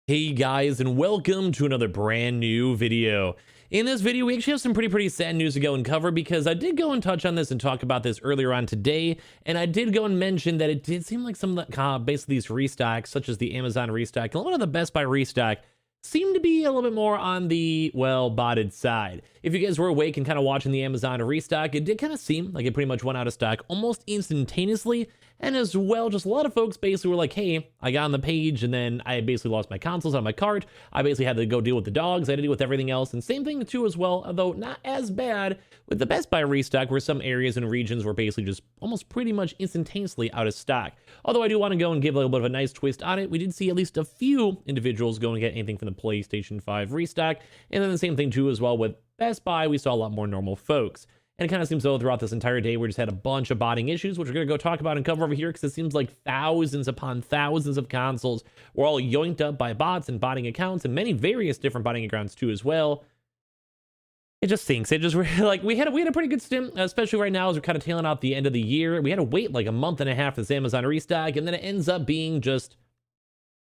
Hey guys, and welcome to another brand new video. In this video, we actually have some pretty sad news to go and cover because I did go and touch on this and talk about this earlier on today, and I did go and mention that it did seem like some of the basically these restocks, such as the Amazon restock and a lot of the Best Buy restock, seem to be a little bit more on the, well, botted side. If you guys were awake and kind of watching the Amazon restock, it did kind of seem like it pretty much went out of stock almost instantaneously. And as well, just a lot of folks basically were like, hey, I got on the page and then I basically lost my consoles on my cart. I basically had to go deal with the dogs. I had to deal with everything else. And same thing too as well, although not as bad with the Best Buy restock, where some areas and regions were basically just almost pretty much instantaneously out of stock. Although I do want to go and give a little bit of a nice twist on it. We did see at least a few individuals go and get anything from the PlayStation 5 restock. And then the same thing too as well with Best Buy, we saw a lot more normal folks. And it kind of seems though throughout this entire day, we just had a bunch of botting issues, which we're going to go talk about and cover over here, because it seems like thousands upon thousands of consoles were all yoinked up by bots and botting accounts, and many various different botting accounts too as well. It just stinks. It just like we had a pretty good stint, especially right now as we're kind of tailing out the end of the year. We had to wait like a month and a half for this Amazon restock, and then it ends up being just,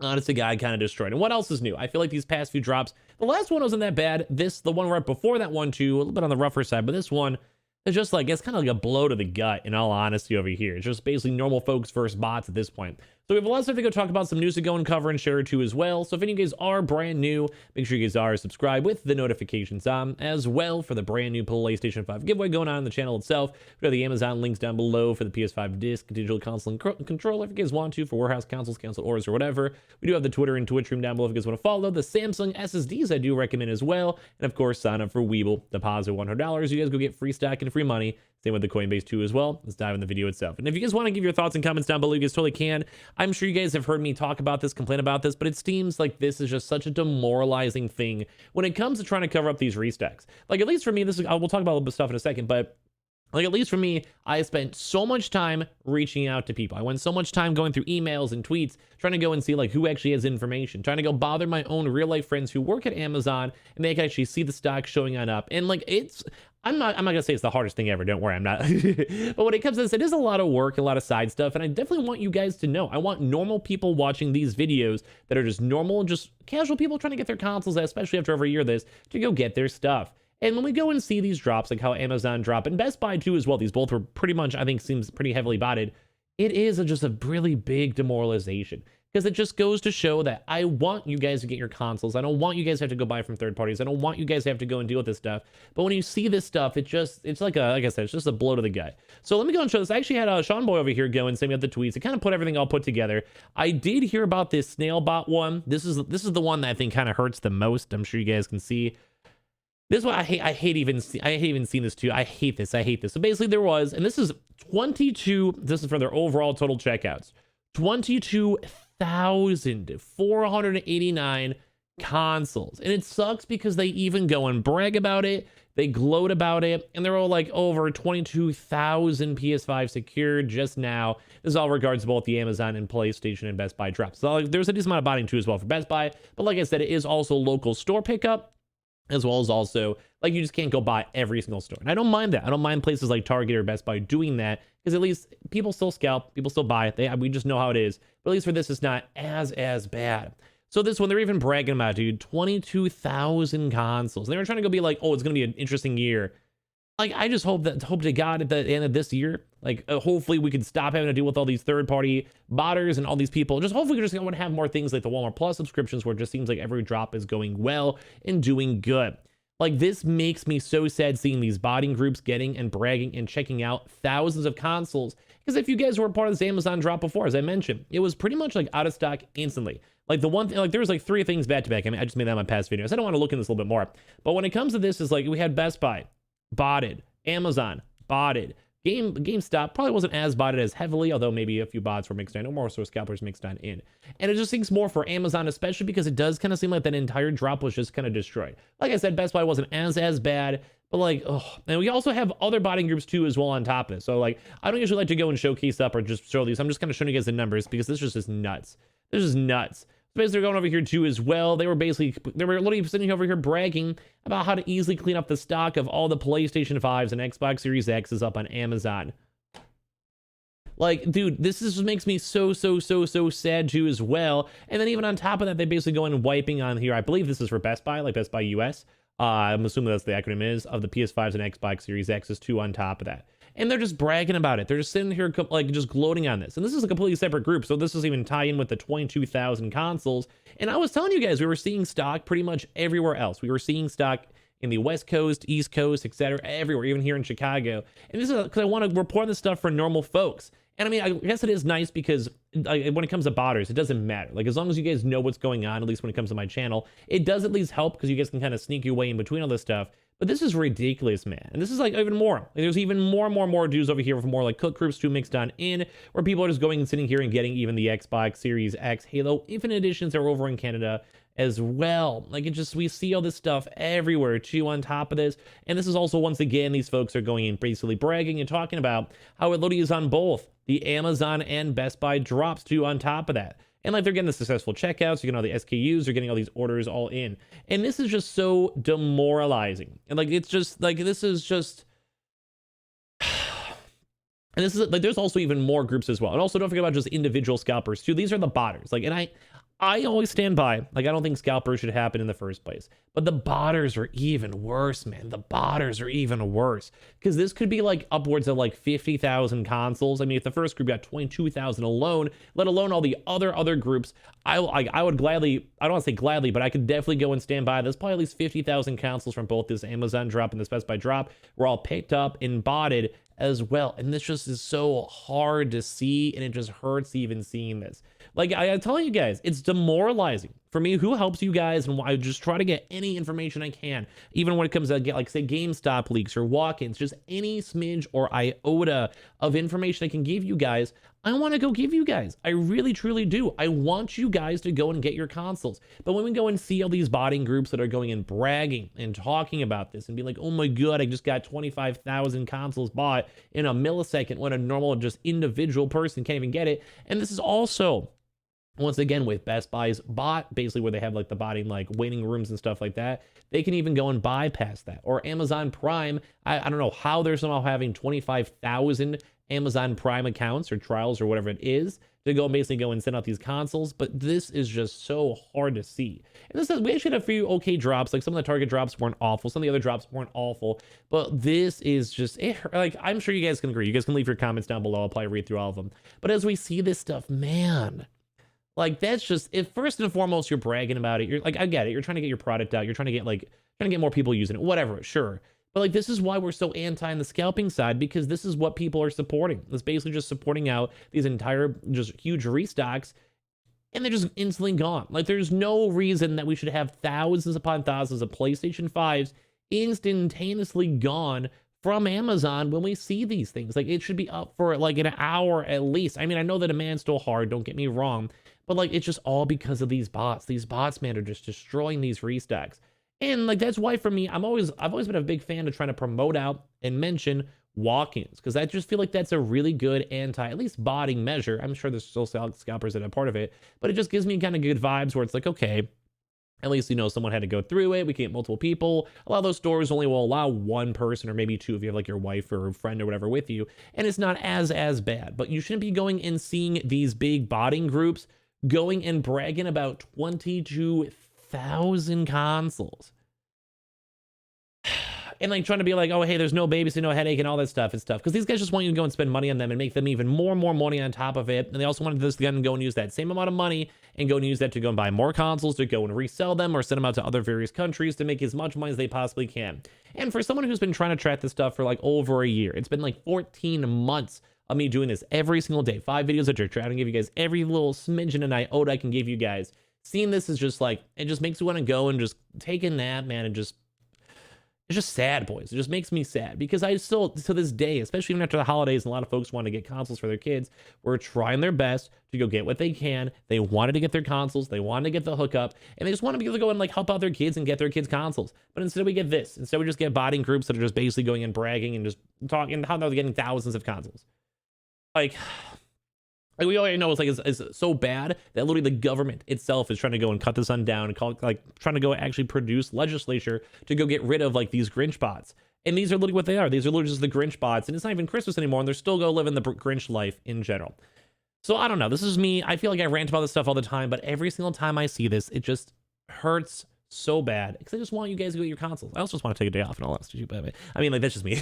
honest to God, kind of destroyed. And what else is new? I feel like these past few drops, the last one wasn't that bad. The one right before that one too, a little bit on the rougher side, but this one, it's just like, it's kind of like a blow to the gut, in all honesty, over here. It's just basically normal folks versus bots at this point. So we have a lot of stuff to go talk about, some news to go and cover and share too as well. So if any of you guys are brand new, make sure you guys are subscribed with the notifications on as well for the brand new PlayStation 5 giveaway going on in the channel itself. We have the Amazon links down below for the PS5 disc, digital console, and controller if you guys want to, for warehouse consoles, cancel orders, or whatever. We do have the Twitter and Twitch room down below if you guys want to follow. The Samsung SSDs I do recommend as well. And of course, sign up for Weeble, deposit $100. You guys go get free stock and free money. Same with the Coinbase too as well. Let's dive in the video itself. And if you guys want to give your thoughts and comments down below, you guys totally can. I'm sure you guys have heard me talk about this, complain about this, but it seems like this is just such a demoralizing thing when it comes to trying to cover up these restocks. Like, at least for me, we'll talk about a little bit of stuff in a second, but like, at least for me, I spent so much time reaching out to people. I went so much time going through emails and tweets, trying to go and see like who actually has information, trying to go bother my own real life friends who work at Amazon, and they can actually see the stock showing on up. And like, I'm not gonna say it's the hardest thing ever, don't worry, I'm not. But when it comes to this, it is a lot of work, a lot of side stuff, and I definitely want you guys to know. I want normal people watching these videos that are just normal, just casual people trying to get their consoles, especially after every year of this, to go get their stuff. And when we go and see these drops, like how Amazon dropped, and Best Buy too as well, these both were pretty much, I think, seems pretty heavily botted. It is just a really big demoralization, because it just goes to show that I want you guys to get your consoles. I don't want you guys to have to go buy from third parties. I don't want you guys to have to go and deal with this stuff. But when you see this stuff, it's like I said, it's just a blow to the gut. So let me go and show this. I actually had Sean Boy over here go and send me up the tweets. It kind of put everything all put together. I did hear about this snail bot one. This is the one that I think kind of hurts the most. I'm sure you guys can see. This one I hate even seeing this too. I hate this. So basically there was, and this is 22, this is for their overall total checkouts, 22,489 consoles. And it sucks because they even go and brag about it. They gloat about it, and they're all like over 22,000 PS5 secured just now. This is all regards to both the Amazon and PlayStation and Best Buy drops. So like, there's a decent amount of botting too as well for Best Buy. But like I said, it is also local store pickup, as well as also, like, you just can't go buy every single store. And I don't mind that. I don't mind places like Target or Best Buy doing that, because at least people still scalp, people still buy it. We just know how it is. But at least for this, it's not as bad. So this one, they're even bragging about, dude, 22,000 consoles. And they were trying to go be like, oh, it's going to be an interesting year. Like, I just hope to God at the end of this year, like, hopefully we could stop having to deal with all these third-party botters and all these people. Just hopefully we're just going to have more things like the Walmart Plus subscriptions, where it just seems like every drop is going well and doing good. Like, this makes me so sad seeing these botting groups getting and bragging and checking out thousands of consoles. Because if you guys were part of this Amazon drop before, as I mentioned, it was pretty much like out of stock instantly. Like, the one thing, like, there was like 3 things back to back. I mean, I just made that in my past videos. I don't want to look into this a little bit more. But when it comes to this, is like, we had Best Buy botted, Amazon botted, GameStop probably wasn't as botted as heavily, although maybe a few bots were mixed in, or more so scalpers mixed on in. And it just seems more for Amazon, especially because it does kind of seem like that entire drop was just kind of destroyed. Like I said, Best Buy wasn't as bad, but like, oh, and we also have other botting groups too as well on top of it. So like, I don't usually like to go and showcase up or just show these. I'm just kind of showing you guys the numbers, because this is just nuts. This is nuts. Basically, they're going over here too as well. They were literally sitting over here bragging about how to easily clean up the stock of all the PlayStation 5s and Xbox Series X's up on Amazon. Like, dude, this is makes me so sad too as well. And then even on top of that, they basically go in and wiping on here. I believe this is for Best Buy, like Best Buy US. I'm assuming that's the acronym is of the PS5s and Xbox Series X's 2 on top of that. And they're just bragging about it. They're just sitting here like just gloating on this. And this is a completely separate group. So this doesn't even tie in with the 22,000 consoles. And I was telling you guys, we were seeing stock pretty much everywhere else. We were seeing stock in the West Coast, East Coast, etc., everywhere, even here in Chicago. And this is because I want to report this stuff for normal folks. And I mean, I guess it is nice because when it comes to botters, it doesn't matter. Like, as long as you guys know what's going on, at least when it comes to my channel, it does at least help because you guys can kind of sneak your way in between all this stuff. But this is ridiculous, man. And this is like even more. Like, there's even more dudes over here with more like cook groups too mixed on in, where people are just going and sitting here and getting even the Xbox Series X Halo Infinite Editions are over in Canada as well. Like, it just, we see all this stuff everywhere too on top of this. And this is also, once again, these folks are going in basically bragging and talking about how it literally is on both the Amazon and Best Buy drops too on top of that. And like, they're getting the successful checkouts, you're getting all the SKUs, you're getting all these orders all in. And this is just so demoralizing. And like, it's just like, this is just, and this is like, there's also even more groups as well. And also don't forget about just individual scalpers too. These are the botters. Like, and I always stand by, like, I don't think scalpers should happen in the first place. But the botters are even worse, man. The botters are even worse. Because this could be like upwards of like 50,000 consoles. I mean, if the first group got 22,000 alone, let alone all the other groups, I would gladly, I don't want to say gladly, but I could definitely go and stand by. There's probably at least 50,000 consoles from both this Amazon drop and this Best Buy drop were all picked up and botted as well. And this just is so hard to see, and it just hurts even seeing this. Like, I'm telling you guys, it's demoralizing. For me, who helps you guys, and I just try to get any information I can, even when it comes to, like, say, GameStop leaks or walk-ins, just any smidge or iota of information I can give you guys, I want to go give you guys. I really, truly do. I want you guys to go and get your consoles. But when we go and see all these botting groups that are going and bragging and talking about this and be like, oh my God, I just got 25,000 consoles bought in a millisecond when a normal, just individual person can't even get it. And this is also, once again, with Best Buy's bot, basically where they have like the botting, like waiting rooms and stuff like that, they can even go and bypass that. Or Amazon Prime, I don't know how they're somehow having 25,000 Amazon Prime accounts or trials or whatever it is to go and basically go and send out these consoles. But this is just so hard to see. And this is, we actually had a few okay drops. Like, some of the Target drops weren't awful. Some of the other drops weren't awful. But this is just, like, I'm sure you guys can agree. You guys can leave your comments down below. I'll probably read through all of them. But as we see this stuff, man, like, that's just, if first and foremost you're bragging about it, you're like, I get it, you're trying to get your product out, you're trying to get more people using it, whatever, sure. But like, this is why we're so anti on the scalping side, because this is what people are supporting. It's basically just supporting out these entire just huge restocks, and they're just instantly gone. Like, there's no reason that we should have thousands upon thousands of PlayStation 5s instantaneously gone from Amazon when we see these things. Like, it should be up for like an hour at least. I mean, I know the demand's still hard, don't get me wrong, but like, it's just all because of these bots. These bots, man, are just destroying these restocks. And like, that's why for me, I've always been a big fan of trying to promote out and mention walk-ins, because I just feel like that's a really good at least botting measure. I'm sure there's still scalpers that are part of it, but it just gives me kind of good vibes where it's like, okay, at least, you know, someone had to go through it. We can get multiple people. A lot of those stores only will allow one person or maybe two if you have like your wife or a friend or whatever with you. And it's not as bad, but you shouldn't be going and seeing these big botting groups going and bragging about 22,000 consoles. And like, trying to be like, oh, hey, there's no babysitting, no headache and all that stuff. It's tough because these guys just want you to go and spend money on them and make them even more money on top of it. And they also wanted this to go and use that same amount of money and go and use that to go and buy more consoles, to go and resell them or send them out to other various countries to make as much money as they possibly can. And for someone who's been trying to track this stuff for like over a year, it's been like 14 months of me doing this every single day, 5 videos a day, trying to give you guys every little smidgen and iota I can give you guys. Seeing this is just like, it just makes me want to go and just take a nap, man, and just, it's just sad, boys. It just makes me sad because I still, to this day, especially even after the holidays, and a lot of folks want to get consoles for their kids, we're trying their best to go get what they can. They wanted to get their consoles. They wanted to get the hookup, and they just want to be able to go and like help out their kids and get their kids consoles. But instead we get this. Instead we just get botting groups that are just basically going and bragging and just talking how they're getting thousands of consoles. Like, Like, we already know it's so bad that literally the government itself is trying to go and cut the sun down and trying to go actually produce legislature to go get rid of like these Grinch bots. And these are literally what they are. These are literally just the Grinch bots, and it's not even Christmas anymore, and they're still go living the Grinch life in general. So I don't know. This is me. I feel like I rant about this stuff all the time, but every single time I see this, it just hurts so bad because I just want you guys to go get your consoles. I also just want to take a day off and all that stuff. But I mean, like, that's just me.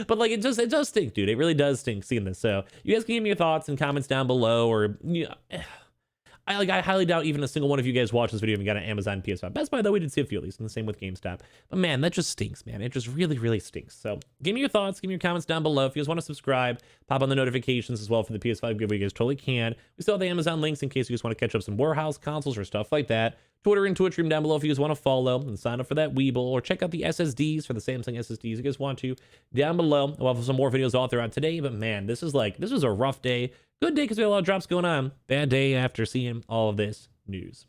But like, it does stink, dude. It really does stink seeing this. So you guys can give me your thoughts and comments down below, or I highly doubt even a single one of you guys watch this video and got an Amazon PS5. Best Buy, though, we did see a few at least, and the same with GameStop. But man, that just stinks, man. It just really, really stinks. So give me your thoughts, give me your comments down below. If you guys want to subscribe, pop on the notifications as well for the PS5 giveaway. You guys totally can. We still have the Amazon links in case you guys want to catch up some warehouse consoles or stuff like that. Twitter and Twitch stream down below if you guys want to follow and sign up for that Weeble, or check out the SSDs for the Samsung SSDs if you guys want to down below. We'll have some more videos all throughout today, but man, this was a rough day. Good day because we had a lot of drops going on. Bad day after seeing all of this news.